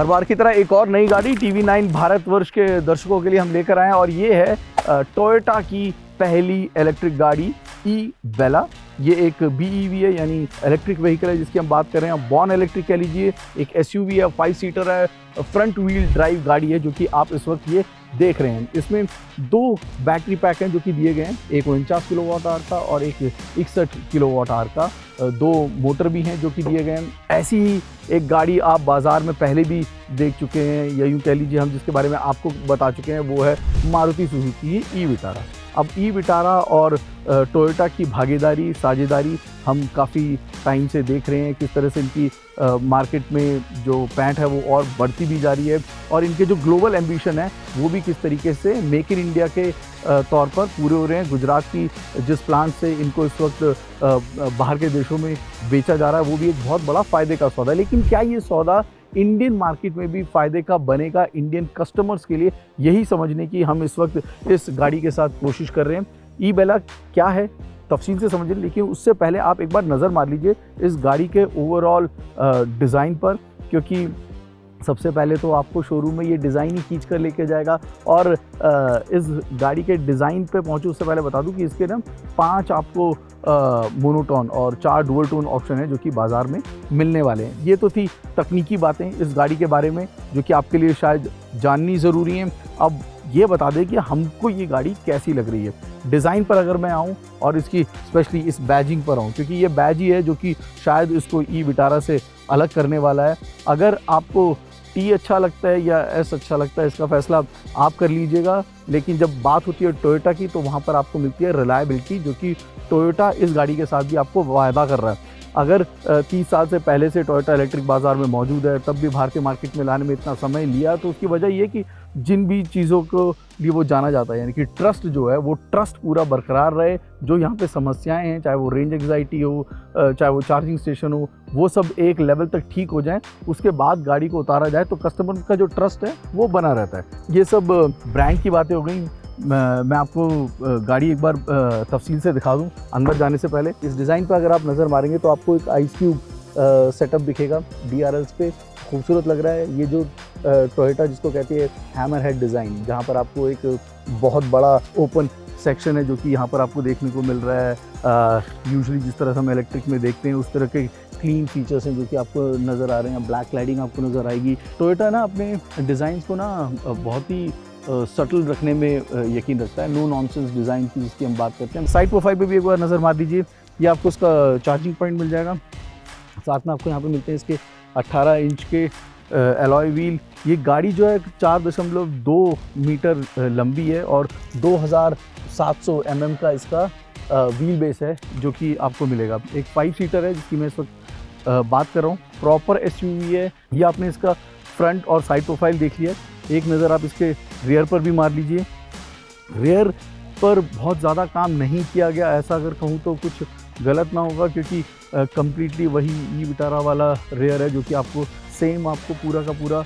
हर बार की तरह एक और नई गाड़ी TV9 भारतवर्ष के दर्शकों के लिए हम लेकर आए हैं और ये है टोयोटा की पहली इलेक्ट्रिक गाड़ी ई-बेला। ये एक BEV है यानी इलेक्ट्रिक व्हीकल है जिसकी हम बात कर रहे हैं। बॉर्न इलेक्ट्रिक कह लीजिए, एक SUV है, 5 सीटर है, फ्रंट व्हील ड्राइव गाड़ी है जो कि आप इस वक्त ये देख रहे हैं। इसमें 2 बैटरी पैक हैं जो कि दिए गए हैं, एक 49 किलोवाट आवर का और एक 61 किलोवाट आवर का। 2 मोटर भी हैं जो कि दिए गए हैं। ऐसी ही एक गाड़ी आप बाज़ार में पहले भी देख चुके हैं, या यूँ कह लीजिए हम जिसके बारे में आपको बता चुके हैं, वो है मारुति सुजुकी ई-विटारा। अब ई-विटारा और टोयोटा की भागीदारी, साझेदारी हम काफ़ी टाइम से देख रहे हैं, किस तरह से इनकी मार्केट में जो पैंठ है वो और बढ़ती भी जा रही है और इनके जो ग्लोबल एम्बिशन है वो भी किस तरीके से मेक इन इंडिया के तौर पर पूरे हो रहे हैं। गुजरात की जिस प्लांट से इनको इस वक्त बाहर के देशों में बेचा जा रहा है वो भी एक बहुत बड़ा फ़ायदे का सौदा है। लेकिन क्या ये सौदा इंडियन मार्केट में भी फ़ायदे का बनेगा इंडियन कस्टमर्स के लिए, यही समझने की हम इस वक्त इस गाड़ी के साथ कोशिश कर रहे हैं। ई-बेला क्या है तफसील से समझिए, लेकिन उससे पहले आप एक बार नज़र मार लीजिए इस गाड़ी के ओवरऑल डिज़ाइन पर, क्योंकि सबसे पहले तो आपको शोरूम में ये डिज़ाइन ही खींच कर लेके जाएगा। और इस गाड़ी के डिज़ाइन पे पहुँचूँ उससे पहले बता दूं कि इसके ना 5 आपको मोनोटोन और 4 डुअल टोन ऑप्शन है जो कि बाज़ार में मिलने वाले हैं। ये तो थी तकनीकी बातें इस गाड़ी के बारे में जो कि आपके लिए शायद जाननी ज़रूरी है। अब ये बता दें कि हमको ये गाड़ी कैसी लग रही है। डिज़ाइन पर अगर मैं आऊँ और इसकी स्पेशली इस बैजिंग पर आऊँ, क्योंकि ये बैज ही है जो कि शायद इसको ई-विटारा से अलग करने वाला है। अगर आपको T अच्छा लगता है या S अच्छा लगता है, इसका फैसला आप कर लीजिएगा। लेकिन जब बात होती है टोयोटा की तो वहाँ पर आपको मिलती है रिलायबिलिटी, जो कि टोयोटा इस गाड़ी के साथ भी आपको वायदा कर रहा है। अगर 30 साल से पहले से टोयोटा इलेक्ट्रिक बाज़ार में मौजूद है, तब भी भारतीय मार्केट में लाने में इतना समय लिया, तो उसकी वजह ये कि जिन भी चीज़ों को लिए वो जाना जाता है, यानी कि ट्रस्ट जो है वो ट्रस्ट पूरा बरकरार रहे। जो यहाँ पे समस्याएं हैं, चाहे वो रेंज एंग्जाइटी हो, चाहे वो चार्जिंग स्टेशन हो, वो सब एक लेवल तक ठीक हो जाएं, उसके बाद गाड़ी को उतारा जाए तो कस्टमर का जो ट्रस्ट है वो बना रहता है। ये सब ब्रांड की बातें हो गई। मैं आपको गाड़ी एक बार तफसील से दिखा दूं अंदर जाने से पहले। इस डिज़ाइन पर अगर आप नज़र मारेंगे तो आपको एक आइस क्यूब सेटअप दिखेगा DRLs पे, खूबसूरत लग रहा है। ये जो टोयोटा जिसको कहती है हैमर हेड डिज़ाइन, जहाँ पर आपको एक बहुत बड़ा ओपन सेक्शन है जो कि यहाँ पर आपको देखने को मिल रहा है। यूजुअली जिस तरह से हम इलेक्ट्रिक में देखते हैं उस तरह के क्लीन फीचर्स हैं जो कि आपको नज़र आ रहे हैं। ब्लैक क्लैडिंग आपको नज़र आएगी। टोयोटा ना अपने डिज़ाइन को ना बहुत ही सटल रखने में यकीन रखता है। नो नॉनसेंस डिज़ाइन की जिसकी हम बात करते हैं। साइड प्रोफाइल पे भी एक बार नज़र मार दीजिए। ये आपको इसका चार्जिंग पॉइंट मिल जाएगा। साथ में आपको यहाँ पे मिलते हैं इसके 18 इंच के एलॉय व्हील। ये गाड़ी जो है 4.2 मीटर लंबी है और 2700 mm का इसका व्हील बेस है जो कि आपको मिलेगा। एक 5 सीटर है जिसकी मैं इस वक्त बात कर रहा हूँ। प्रॉपर SUV है। ये आपने इसका फ्रंट और साइड प्रोफाइल देख लिया। एक नज़र आप इसके रियर पर भी मार लीजिए। रियर पर बहुत ज़्यादा काम नहीं किया गया, ऐसा अगर कहूँ तो कुछ गलत ना होगा, क्योंकि कम्प्लीटली वही ई-विटारा वाला रियर है जो कि आपको सेम आपको पूरा का पूरा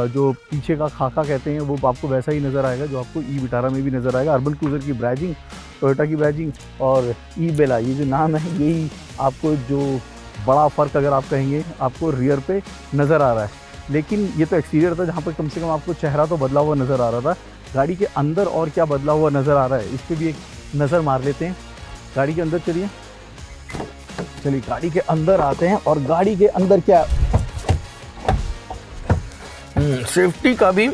जो पीछे का खाका कहते हैं वो आपको वैसा ही नज़र आएगा जो आपको ई-विटारा में भी नज़र आएगा। अर्बन क्रूज़र की बैजिंग, टोयोटा की बैजिंग और ई-बेला, ये जो नाम है यही आपको जो बड़ा फ़र्क अगर आप कहेंगे आपको रियर पे नज़र आ रहा है। लेकिन ये तो एक्सटीरियर था जहाँ पर कम से कम आपको चेहरा तो बदला हुआ नज़र आ रहा था। गाड़ी के अंदर और क्या बदला हुआ नज़र आ रहा है इस पर भी एक नज़र मार लेते हैं। गाड़ी के अंदर चलिए गाड़ी के अंदर आते हैं और गाड़ी के अंदर क्या सेफ्टी का भी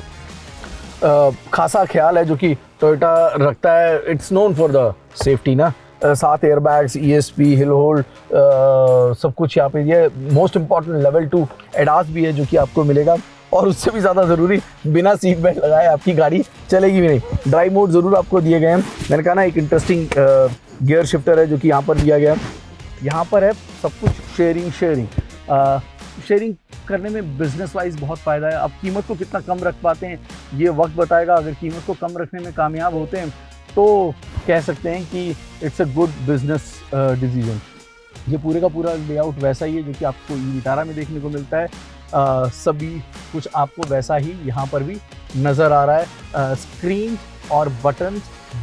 खासा ख्याल है जो कि टोयोटा रखता है। It's known for the safety ना। 7 एयरबैग्स, ESP, हिल होल्ड, सब कुछ यहाँ पे ये मोस्ट इम्पॉर्टेंट लेवल 2 एडास भी है जो कि आपको मिलेगा। और उससे भी ज़्यादा ज़रूरी, बिना सीट बेल्ट लगाए आपकी गाड़ी चलेगी भी नहीं। ड्राइव मोड ज़रूर आपको दिए गए हैं। मैंने कहा ना एक इंटरेस्टिंग गियर शिफ्टर है जो कि यहाँ पर दिया गया है। यहाँ पर है सब कुछ शेयरिंग करने में बिजनेस वाइज बहुत फ़ायदा है। अब कीमत को कितना कम रख पाते हैं ये वक्त बताएगा। अगर कीमत को कम रखने में कामयाब होते हैं तो कह सकते हैं कि it's a good business decision. ये पूरे का पूरा लेआउट वैसा ही है जो कि आपको ई-विटारा में देखने को मिलता है। सभी कुछ आपको वैसा ही यहाँ पर भी नज़र आ रहा है। स्क्रीन और बटन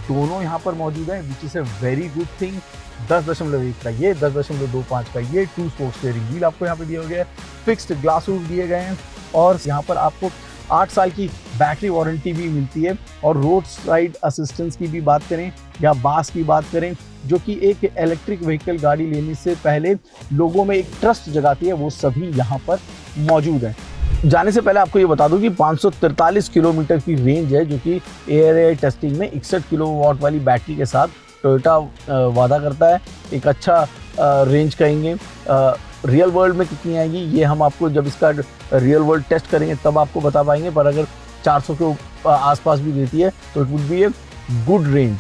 दोनों यहाँ पर मौजूद हैं, which is a very good thing. 10.1 का ये, 10.25 का ये 2 स्पोक स्टीयरिंग व्हील आपको यहाँ पे दिया गया है। फिक्स्ड ग्लास रूफ दिए गए हैं और यहाँ पर आपको 8 साल की बैटरी वारंटी भी मिलती है। और रोड साइड असिस्टेंस की भी बात करें या बास की बात करें, जो कि एक इलेक्ट्रिक व्हीकल गाड़ी लेने से पहले लोगों में एक ट्रस्ट जगाती है, वो सभी यहाँ पर मौजूद है। जाने से पहले आपको ये बता दूं कि 543 किलोमीटर की रेंज है, जो कि ARAI टेस्टिंग में 61 किलोवाट वाली बैटरी के साथ टोयोटा वादा करता है। एक अच्छा रेंज कहेंगे। रियल वर्ल्ड में कितनी आएगी ये हम आपको जब इसका रियल वर्ल्ड टेस्ट करेंगे तब आपको बता पाएंगे, पर अगर 400 के आसपास भी देती है तो it would be a good range.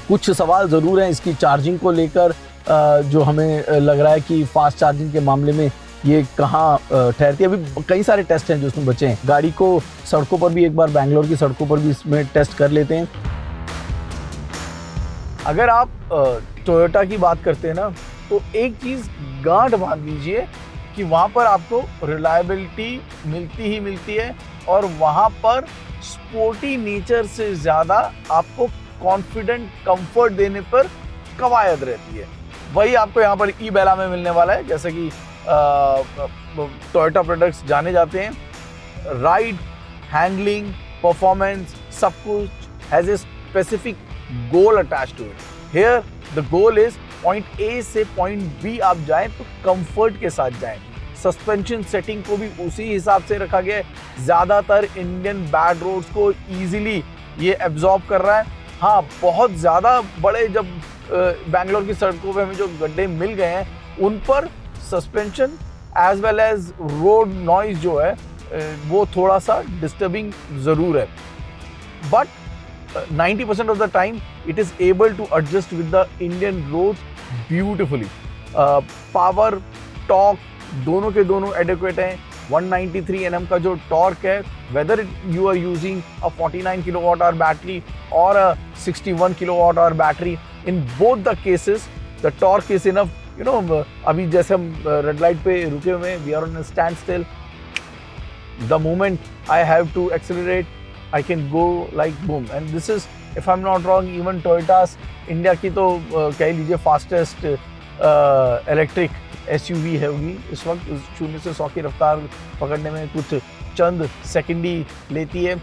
कुछ सवाल ज़रूर हैं इसकी चार्जिंग को लेकर, जो हमें लग रहा है कि फास्ट चार्जिंग के मामले में ये कहाँ ठहरती है। अभी कई सारे टेस्ट हैं जो उसमें बचे हैं। गाड़ी को सड़कों पर भी एक बार बैंगलोर की सड़कों पर भी इसमें टेस्ट कर लेते हैं। अगर आप टोयोटा की बात करते हैं ना, तो एक चीज़ गांठ बांध लीजिए कि वहाँ पर आपको रिलायबिलिटी मिलती ही मिलती है, और वहाँ पर स्पोर्टी नेचर से ज़्यादा आपको कॉन्फिडेंट कंफर्ट देने पर कवायद रहती है। वही आपको यहाँ पर ई-बेला में मिलने वाला है। जैसे कि टोयोटा प्रोडक्ट्स जाने जाते हैं, राइड, हैंडलिंग, परफॉर्मेंस, सब कुछ has a specific goal attach to it. Here the goal is point A से पॉइंट बी आप जाएं तो कंफर्ट के साथ जाएं। सस्पेंशन सेटिंग को भी उसी हिसाब से रखा गया है। ज़्यादातर इंडियन बैड रोड्स को ईजिली ये एब्जॉर्ब कर रहा है। हाँ, बहुत ज़्यादा बड़े जब बैंगलोर की सड़कों पे हमें जो गड्ढे मिल गए हैं, उन पर suspension as well as road noise जो है वो थोड़ा सा डिस्टर्बिंग ज़रूर है, but 90% of the time it is able to adjust with the Indian roads beautifully. Power, torque दोनों के दोनों एडिक्वेट हैं। 193 Nm का जो टॉर्क है, whether you are using a 49 kilowatt hour battery और a 61 kilowatt hour battery, in both the cases the torque is enough. You know, अभी जैसे हम रेड लाइट पे रुके हुए हैं, we are on a standstill, the moment I have to accelerate I can go like boom, and this is, if I'm not wrong, even Toyota's India की तो कह लीजिए फास्टेस्ट इलेक्ट्रिक SUV है होगी इस वक्त। 0 से 100 की रफ्तार पकड़ने में कुछ चंद सेकंड ही लेती है।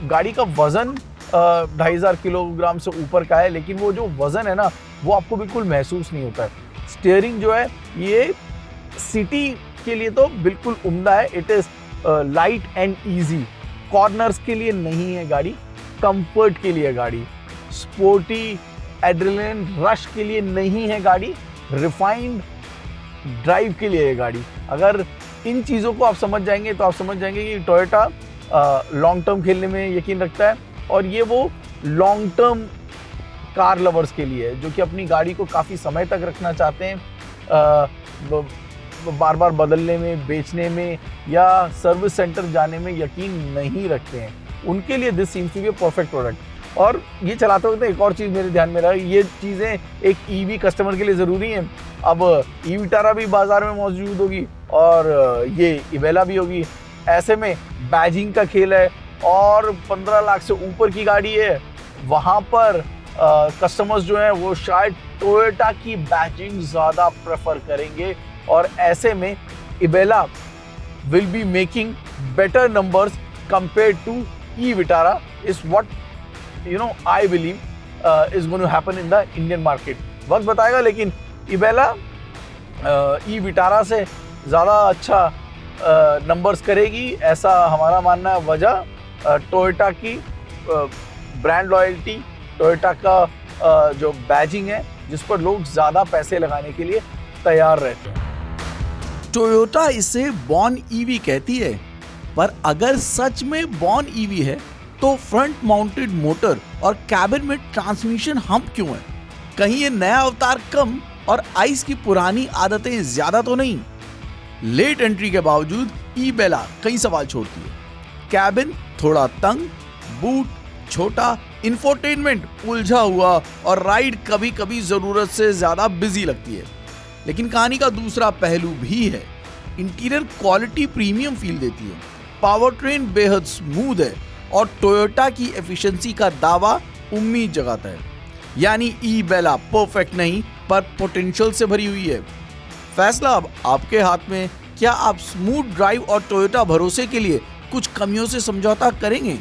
गाड़ी का वज़न 2500 किलोग्राम से ऊपर का है, लेकिन वो जो वज़न है ना, वो आपको बिल्कुल महसूस नहीं होता है। स्टीयरिंग जो है ये सिटी के लिए तो बिल्कुल उम्दा है। It is light and easy. Corners के लिए नहीं है गाड़ी, कंफर्ट के लिए गाड़ी। स्पोर्टी एड्रेनलिन रश के लिए नहीं है गाड़ी, रिफाइंड ड्राइव के लिए है गाड़ी। अगर इन चीज़ों को आप समझ जाएंगे तो आप समझ जाएंगे कि टोयोटा लॉन्ग टर्म खेलने में यकीन रखता है, और ये वो लॉन्ग टर्म कार लवर्स के लिए है जो कि अपनी गाड़ी को काफ़ी समय तक रखना चाहते हैं, बार बार बदलने में, बेचने में या सर्विस सेंटर जाने में यकीन नहीं रखते हैं। उनके लिए this seems to be a perfect product. और ये चलाते वक्त एक और चीज़ मेरे ध्यान में रहा, ये चीज़ें एक ईवी कस्टमर के लिए ज़रूरी हैं। अब ई-विटारा भी बाज़ार में मौजूद होगी और ये ई-बेला भी होगी। ऐसे में बैजिंग का खेल है, और 15 लाख से ऊपर की गाड़ी है, वहाँ पर कस्टमर्स जो हैं वो शायद टोयोटा की बैजिंग ज़्यादा प्रेफर करेंगे, और ऐसे में ई-बेला will be making better numbers compared to e-Vitara is what I believe is going to happen in the Indian market. वक्त बताएगा, लेकिन ई-बेला ई-विटारा से ज़्यादा अच्छा नंबर्स करेगी, ऐसा हमारा मानना है। वजह टोयोटा की ब्रांड लॉयल्टी, टोयोटा का जो बैजिंग है जिस पर लोग ज़्यादा पैसे लगाने के लिए तैयार रहते हैं। टोयोटा इसे बॉर्न ईवी कहती है, पर अगर सच में बॉर्न ईवी है तो फ्रंट माउंटेड मोटर और कैबिन में ट्रांसमिशन हम्प क्यों है? कहीं ये नया अवतार कम और आइस की पुरानी आदतें ज्यादा तो नहीं? लेट एंट्री के बावजूद ई-बेला कई सवाल छोड़ती है। कैबिन थोड़ा तंग, बूट छोटा, इंफोटेनमेंट उलझा हुआ और राइड कभी कभी जरूरत से ज्यादा बिजी लगती है। लेकिन कहानी का दूसरा पहलू भी है। इंटीरियर क्वालिटी प्रीमियम फील देती है, पावर ट्रेन बेहद स्मूथ है और टोयोटा की एफिशिएंसी का दावा उम्मीद जगाता है। यानी ई-बेला परफेक्ट नहीं पर पोटेंशियल से भरी हुई है। फैसला अब आपके हाथ में क्या आप स्मूथ ड्राइव और टोयोटा भरोसे के लिए कुछ कमियों से समझौता करेंगे?